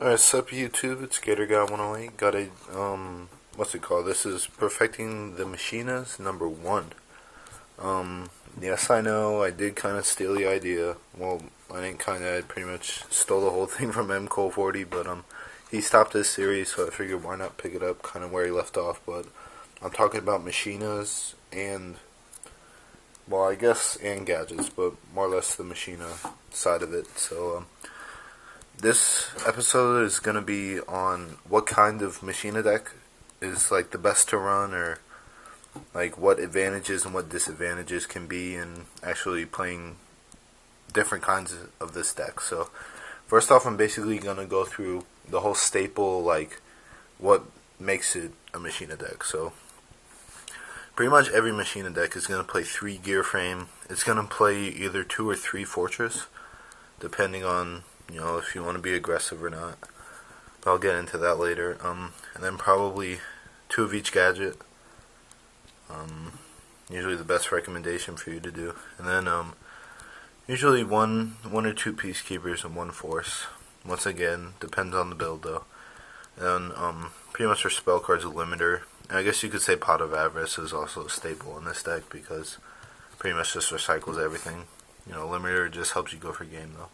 Alright, sup YouTube, it's GatorGuy108. Got a, what's it called? This is Perfecting the Machinas #1. Yes, I know, I did kind of steal the idea. Well, I didn't kind of, I pretty much stole the whole thing from MCole40, but, he stopped his series, so I figured why not pick it up kind of where he left off, but I'm talking about machinas and, well, I guess, and gadgets, but more or less the machina side of it, so, this episode is going to be on what kind of machina deck is like the best to run, or like what advantages and what disadvantages can be in actually playing different kinds of this deck. So first off, I'm basically going to go through the whole staple, like what makes it a machina deck. So pretty much every machina deck is going to play 3 gear frame. It's going to play either 2 or 3 fortress, depending on, you know, if you want to be aggressive or not. But I'll get into that later. And then probably 2 of each gadget. Usually the best recommendation for you to do. And then usually one or 2 peacekeepers and 1 force. Once again, depends on the build though. And pretty much for spell cards, a limiter. And I guess you could say Pot of Avarice is also a staple in this deck because pretty much just recycles everything. You know, limiter just helps you go for game though.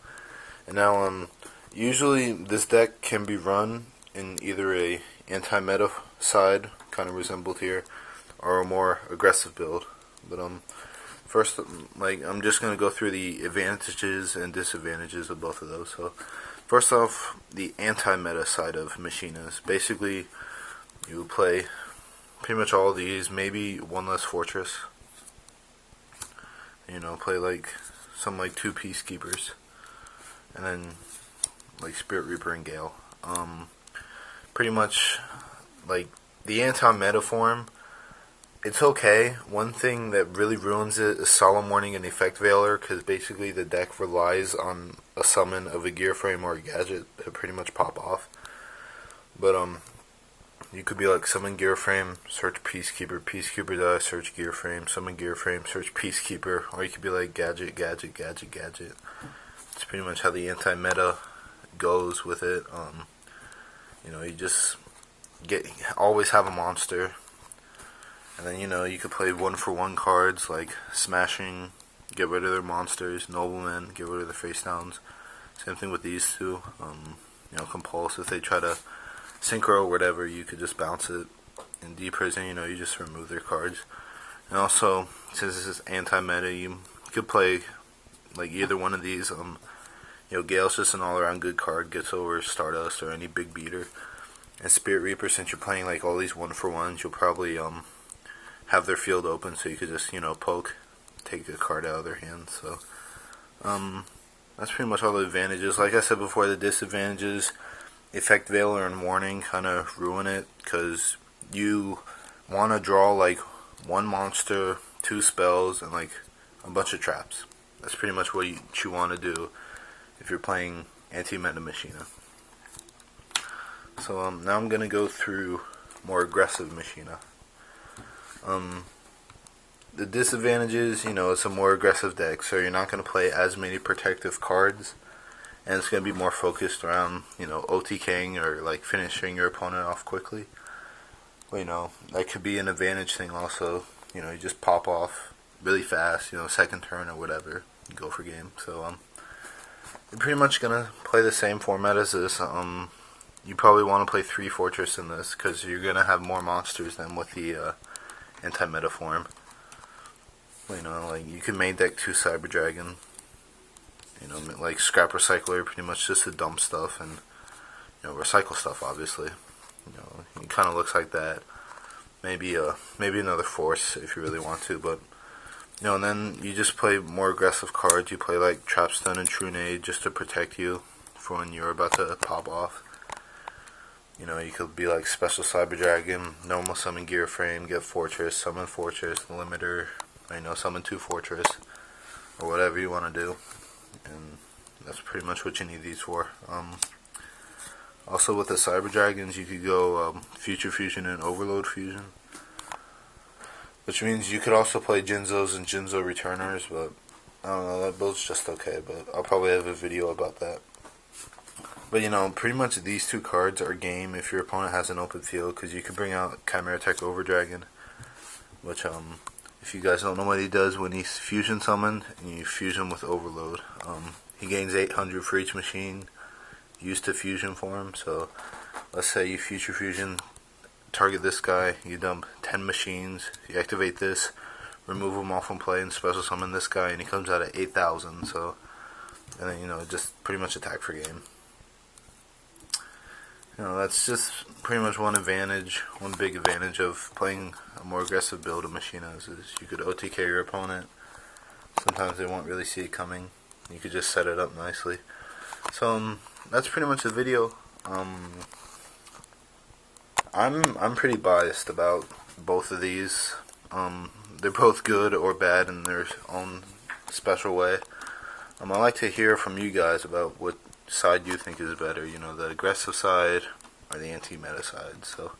And now, usually this deck can be run in either a anti-meta side, kind of resembled here, or a more aggressive build. But first, like, I'm just gonna go through the advantages and disadvantages of both of those. So, first off, the anti-meta side of machinas. Basically, you play pretty much all of these, maybe 1 less fortress. You know, play like some like 2 peacekeepers. And then, like, Spirit Reaper and Gale. Pretty much, like, the anti-meta form, it's okay. One thing that really ruins it is Solemn Warning and Effect Veiler, because basically the deck relies on a summon of a gear frame or a gadget to pretty much pop off. But, you could be like, summon gear frame, search Peacekeeper, Peacekeeper die, search gear frame, summon gear frame, search Peacekeeper, or you could be like, gadget, gadget, gadget, gadget. It's pretty much how the anti-meta goes with it. You know, you just always have a monster, and then, you know, you could play 1-for-1 cards like Smashing, get rid of their monsters, Nobleman, get rid of the face downs. Same thing with these two. You know, Compulse, if they try to synchro or whatever, you could just bounce it. In D-Prison, you know, you just remove their cards. And also, since this is anti-meta, you could play like either one of these. You know, Gale's just an all-around good card, gets over Stardust or any big beater. And Spirit Reaper, since you're playing like all these 1-for-1s, you'll probably have their field open, so you could just, you know, poke, take a card out of their hand. So that's pretty much all the advantages. Like I said before, the disadvantages, Effect Veiler and Warning kind of ruin it, because you want to draw like 1 monster, 2 spells, and like a bunch of traps. That's pretty much what you want to do if you're playing anti-meta machina. So now I'm going to go through more aggressive machina. The disadvantages, you know, it's a more aggressive deck, so you're not going to play as many protective cards, and it's going to be more focused around, you know, OTKing or like finishing your opponent off quickly. Well, you know, that could be an advantage thing also. You know, you just pop off really fast, you know, second turn or whatever, go for game. So you're pretty much gonna play the same format as this. You probably want to play 3 fortress in this, because you're gonna have more monsters than with the anti-meta form. You know, like, you can main deck 2 Cyber Dragon. You know, like Scrap Recycler, pretty much just to dump stuff and, you know, recycle stuff. Obviously, you know, it kind of looks like that. Maybe another force if you really want to, but, you know, and then you just play more aggressive cards. You play like Trapstun and Trunade just to protect you for when you're about to pop off. You know, you could be like Special Cyber Dragon, normal summon Gear Frame, get Fortress, summon Fortress, Limiter, you know, summon 2 Fortress, or whatever you want to do. And that's pretty much what you need these for. Also with the Cyber Dragons, you could go Future Fusion and Overload Fusion, which means you could also play Jinzos and Jinzo Returners, but I don't know, that build's just okay, but I'll probably have a video about that. But pretty much these two cards are game if your opponent has an open field, because you can bring out Chimera Tech Overdragon, which if you guys don't know what he does, when he's fusion summoned and you fusion with Overload, he gains 800 for each machine used to fusion for him. So let's say you future fusion, target this guy, you dump 10 machines, you activate this, remove him off from play, and special summon this guy, and he comes out at 8,000. So, and then just pretty much attack for game. That's just pretty much one big advantage of playing a more aggressive build of machinas, is you could OTK your opponent. Sometimes they won't really see it coming. You could just set it up nicely. So that's pretty much the video. I'm pretty biased about both of these. They're both good or bad in their own special way. I like to hear from you guys about what side you think is better, the aggressive side or the anti-meta side. So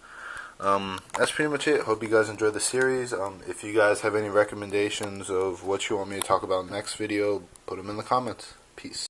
that's pretty much it. Hope you guys enjoyed the series. If you guys have any recommendations of what you want me to talk about next video, put them in the comments. Peace.